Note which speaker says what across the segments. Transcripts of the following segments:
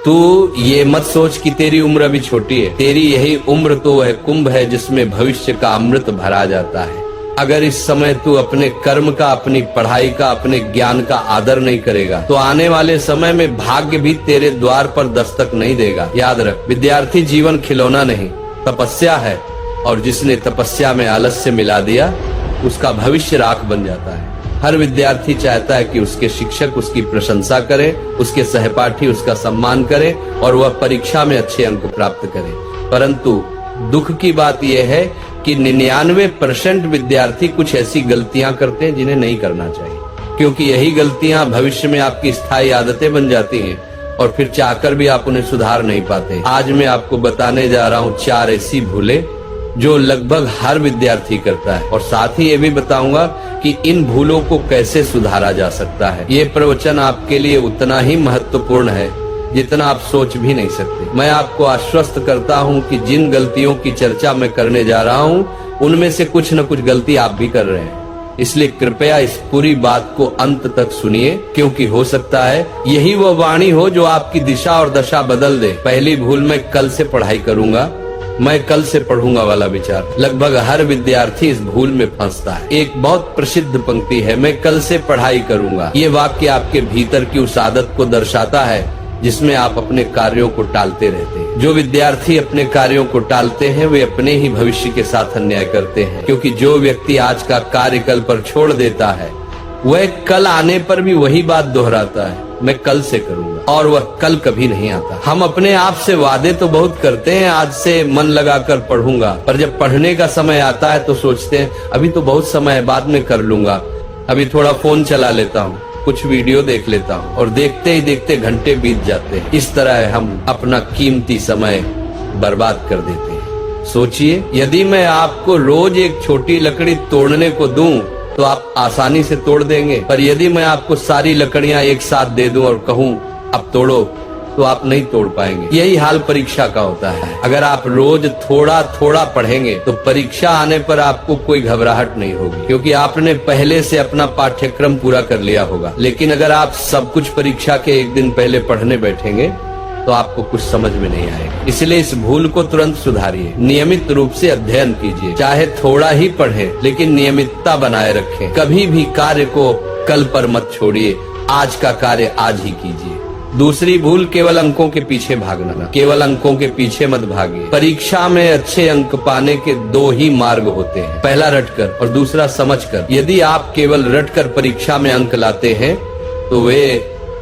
Speaker 1: तू ये मत सोच कि तेरी उम्र अभी छोटी है। तेरी यही उम्र तो वह कुंभ है जिसमें भविष्य का अमृत भरा जाता है। अगर इस समय तू अपने कर्म का, अपनी पढ़ाई का, अपने ज्ञान का आदर नहीं करेगा तो आने वाले समय में भाग्य भी तेरे द्वार पर दस्तक नहीं देगा। याद रख, विद्यार्थी जीवन खिलौना नहीं, तपस्या है, और जिसने तपस्या में आलस्य मिला दिया उसका भविष्य राख बन जाता है। हर विद्यार्थी चाहता है कि उसके शिक्षक उसकी प्रशंसा करें, उसके सहपाठी उसका सम्मान करें और वह परीक्षा में अच्छे अंक प्राप्त करे। परंतु दुख की बात यह है कि 99% विद्यार्थी कुछ ऐसी गलतियां करते हैं जिन्हें नहीं करना चाहिए, क्योंकि यही गलतियां भविष्य में आपकी स्थायी आदतें बन जाती हैं और फिर चाहकर भी आप उन्हें सुधार नहीं पाते। आज मैं आपको बताने जा रहा हूँ 4 ऐसी भूलें जो लगभग हर विद्यार्थी करता है, और साथ ही ये भी बताऊंगा कि इन भूलों को कैसे सुधारा जा सकता है। ये प्रवचन आपके लिए उतना ही महत्वपूर्ण है जितना आप सोच भी नहीं सकते। मैं आपको आश्वस्त करता हूं कि जिन गलतियों की चर्चा मैं करने जा रहा हूं उनमें से कुछ न कुछ गलती आप भी कर रहे हैं। इसलिए कृपया इस पूरी बात को अंत तक सुनिए, क्योंकि हो सकता है यही वह वाणी हो जो आपकी दिशा और दशा बदल दे। पहली भूल, मैं कल से पढ़ाई करूंगा, मैं कल से पढ़ूंगा वाला विचार। लगभग हर विद्यार्थी इस भूल में फंसता है। एक बहुत प्रसिद्ध पंक्ति है, मैं कल से पढ़ाई करूंगा। ये वाक्य आपके भीतर की उस आदत को दर्शाता है जिसमें आप अपने कार्यों को टालते रहते हैं। जो विद्यार्थी अपने कार्यों को टालते हैं वे अपने ही भविष्य के साथ अन्याय करते हैं, क्योंकि जो व्यक्ति आज का कार्य कल पर छोड़ देता है वह कल आने पर भी वही बात दोहराता है, मैं कल से करूंगा, और वह कल कभी नहीं आता। हम अपने आप से वादे तो बहुत करते हैं, आज से मन लगाकर पढ़ूंगा, पर जब पढ़ने का समय आता है तो सोचते हैं अभी तो बहुत समय है, बाद में कर लूंगा, अभी थोड़ा फोन चला लेता हूँ, कुछ वीडियो देख लेता हूँ, और देखते ही देखते घंटे बीत जाते हैं। इस तरह हम अपना कीमती समय बर्बाद कर देते हैं। सोचिए, यदि मैं आपको रोज एक छोटी लकड़ी तोड़ने को दूं तो आप आसानी से तोड़ देंगे, पर यदि मैं आपको सारी लकड़ियां एक साथ दे दूं और कहूं अब तोड़ो तो आप नहीं तोड़ पाएंगे। यही हाल परीक्षा का होता है। अगर आप रोज थोड़ा थोड़ा पढ़ेंगे तो परीक्षा आने पर आपको कोई घबराहट नहीं होगी, क्योंकि आपने पहले से अपना पाठ्यक्रम पूरा कर लिया होगा। लेकिन अगर आप सब कुछ परीक्षा के एक दिन पहले पढ़ने बैठेंगे तो आपको कुछ समझ में नहीं आएगा। इसलिए इस भूल को तुरंत सुधारिए। नियमित रूप से अध्ययन कीजिए, चाहे थोड़ा ही पढ़ें, लेकिन नियमितता बनाए रखें। कभी भी कार्य को कल पर मत छोड़िए, आज का कार्य आज ही कीजिए। दूसरी भूल, केवल अंकों के पीछे भागना। केवल अंकों के पीछे मत भागिए। परीक्षा में अच्छे अंक पाने के 2 ही मार्ग होते हैं, पहला रटकर और दूसरा समझकर। यदि आप केवल रटकर परीक्षा में अंक लाते हैं तो वे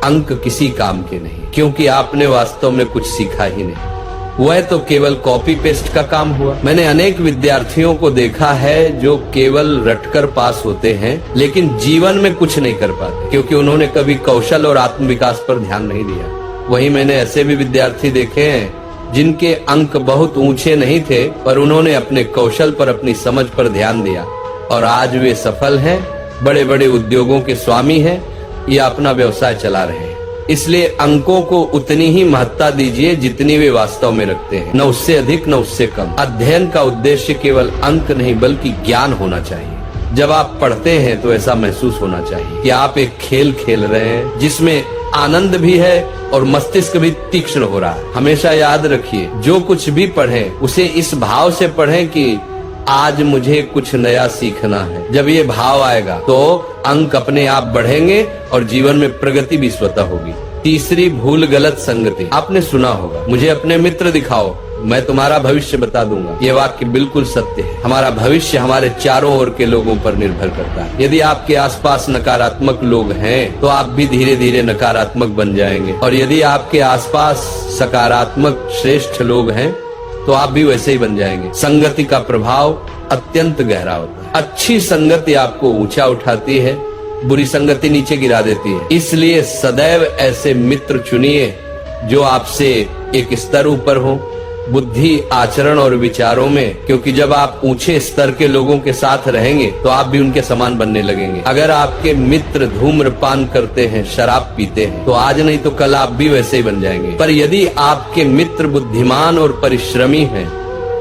Speaker 1: अंक किसी काम के नहीं, क्योंकि आपने वास्तव में कुछ सीखा ही नहीं। वह तो केवल कॉपी पेस्ट का काम हुआ। मैंने अनेक विद्यार्थियों को देखा है जो केवल रटकर पास होते हैं लेकिन जीवन में कुछ नहीं कर पाते, क्योंकि उन्होंने कभी कौशल और आत्म विकास पर ध्यान नहीं दिया। वहीं मैंने ऐसे भी विद्यार्थी देखे हैं जिनके अंक बहुत ऊंचे नहीं थे, पर उन्होंने अपने कौशल पर, अपनी समझ पर ध्यान दिया और आज वे सफल हैं, बड़े बड़े उद्योगों के स्वामी हैं या अपना व्यवसाय चला रहे हैं। इसलिए अंकों को उतनी ही महत्ता दीजिए जितनी वे वास्तव में रखते हैं, न उससे अधिक न उससे कम। अध्ययन का उद्देश्य केवल अंक नहीं बल्कि ज्ञान होना चाहिए। जब आप पढ़ते हैं तो ऐसा महसूस होना चाहिए कि आप एक खेल खेल रहे हैं जिसमें आनंद भी है और मस्तिष्क भी तीक्ष्ण हो रहा है। हमेशा याद रखिए, जो कुछ भी पढ़ें उसे इस भाव से पढ़ें कि आज मुझे कुछ नया सीखना है। जब ये भाव आएगा तो अंक अपने आप बढ़ेंगे और जीवन में प्रगति भी स्वतः होगी। तीसरी भूल, गलत संगति। आपने सुना होगा, मुझे अपने मित्र दिखाओ, मैं तुम्हारा भविष्य बता दूंगा। ये वाक्य बिल्कुल सत्य है। हमारा भविष्य हमारे चारों ओर के लोगों पर निर्भर करता है। यदि आपके आसपास नकारात्मक लोग हैं तो आप भी धीरे धीरे नकारात्मक बन जाएंगे, और यदि आपके आसपास सकारात्मक श्रेष्ठ लोग हैं तो आप भी वैसे ही बन जाएंगे। संगति का प्रभाव अत्यंत गहरा होता है। अच्छी संगति आपको ऊंचा उठाती है, बुरी संगति नीचे गिरा देती है। इसलिए सदैव ऐसे मित्र चुनिए जो आपसे एक स्तर ऊपर हो, बुद्धि, आचरण और विचारों में, क्योंकि जब आप ऊंचे स्तर के लोगों के साथ रहेंगे तो आप भी उनके समान बनने लगेंगे। अगर आपके मित्र धूम्रपान करते हैं, शराब पीते हैं, तो आज नहीं तो कल आप भी वैसे ही बन जाएंगे। पर यदि आपके मित्र बुद्धिमान और परिश्रमी हैं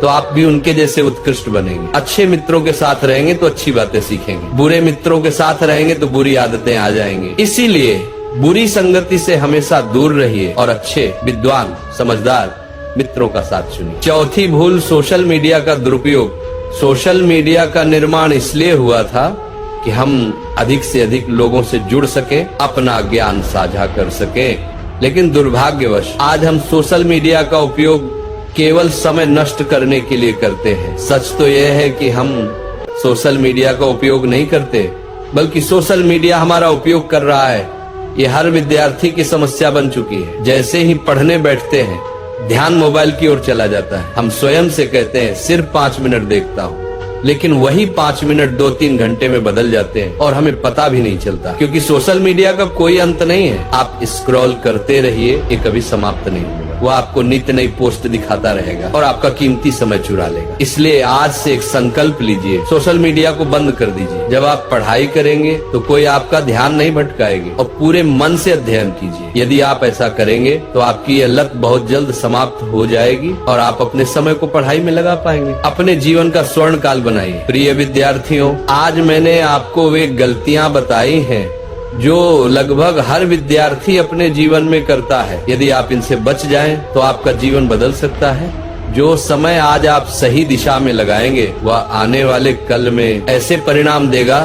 Speaker 1: तो आप भी उनके जैसे उत्कृष्ट बनेंगे। अच्छे मित्रों के साथ रहेंगे तो अच्छी बातें सीखेंगे, बुरे मित्रों के साथ रहेंगे तो बुरी आदतें आ जाएंगी। इसीलिए बुरी संगति से हमेशा दूर रहिए और अच्छे, विद्वान, समझदार मित्रों का साथ चुनिए। चौथी भूल, सोशल मीडिया का दुरुपयोग। सोशल मीडिया का निर्माण इसलिए हुआ था कि हम अधिक से अधिक लोगों से जुड़ सके, अपना ज्ञान साझा कर सके। लेकिन दुर्भाग्यवश आज हम सोशल मीडिया का उपयोग केवल समय नष्ट करने के लिए करते हैं। सच तो यह है कि हम सोशल मीडिया का उपयोग नहीं करते, बल्कि सोशल मीडिया हमारा उपयोग कर रहा है। ये हर विद्यार्थी की समस्या बन चुकी है। जैसे ही पढ़ने बैठते हैं, ध्यान मोबाइल की ओर चला जाता है। हम स्वयं से कहते हैं सिर्फ 5 मिनट देखता हूँ, लेकिन वही 5 मिनट 2-3 घंटे में बदल जाते हैं और हमें पता भी नहीं चलता, क्योंकि सोशल मीडिया का कोई अंत नहीं है। आप स्क्रॉल करते रहिए, ये कभी समाप्त नहीं होगा। वो आपको नित्य नई पोस्ट दिखाता रहेगा और आपका कीमती समय चुरा लेगा। इसलिए आज से एक संकल्प लीजिए, सोशल मीडिया को बंद कर दीजिए। जब आप पढ़ाई करेंगे तो कोई आपका ध्यान नहीं भटकाएगी और पूरे मन से अध्ययन कीजिए। यदि आप ऐसा करेंगे तो आपकी यह लत बहुत जल्द समाप्त हो जाएगी और आप अपने समय को पढ़ाई में लगा पाएंगे। अपने जीवन का स्वर्ण काल बनाइए। प्रिय विद्यार्थियों, आज मैंने आपको वे गलतियां बताई हैं जो लगभग हर विद्यार्थी अपने जीवन में करता है। यदि आप इनसे बच जाएं तो आपका जीवन बदल सकता है। जो समय आज आप सही दिशा में लगाएंगे वह आने वाले कल में ऐसे परिणाम देगा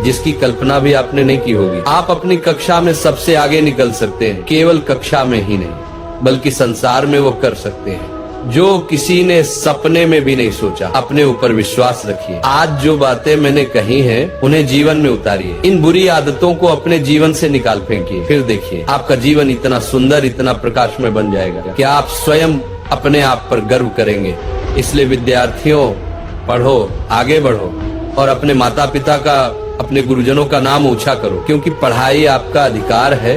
Speaker 1: जिसकी कल्पना भी आपने नहीं की होगी। आप अपनी कक्षा में सबसे आगे निकल सकते हैं, केवल कक्षा में ही नहीं बल्कि संसार में वो कर सकते हैं जो किसी ने सपने में भी नहीं सोचा। अपने ऊपर विश्वास रखिए। आज जो बातें मैंने कही हैं उन्हें जीवन में उतारिए। इन बुरी आदतों को अपने जीवन से निकाल फेंकिए, फिर देखिए आपका जीवन इतना सुंदर, इतना प्रकाशमय बन जाएगा कि आप स्वयं अपने आप पर गर्व करेंगे। इसलिए विद्यार्थियों, पढ़ो, आगे बढ़ो और अपने माता पिता का, अपने गुरुजनों का नाम ऊंचा करो, क्योंकि पढ़ाई आपका अधिकार है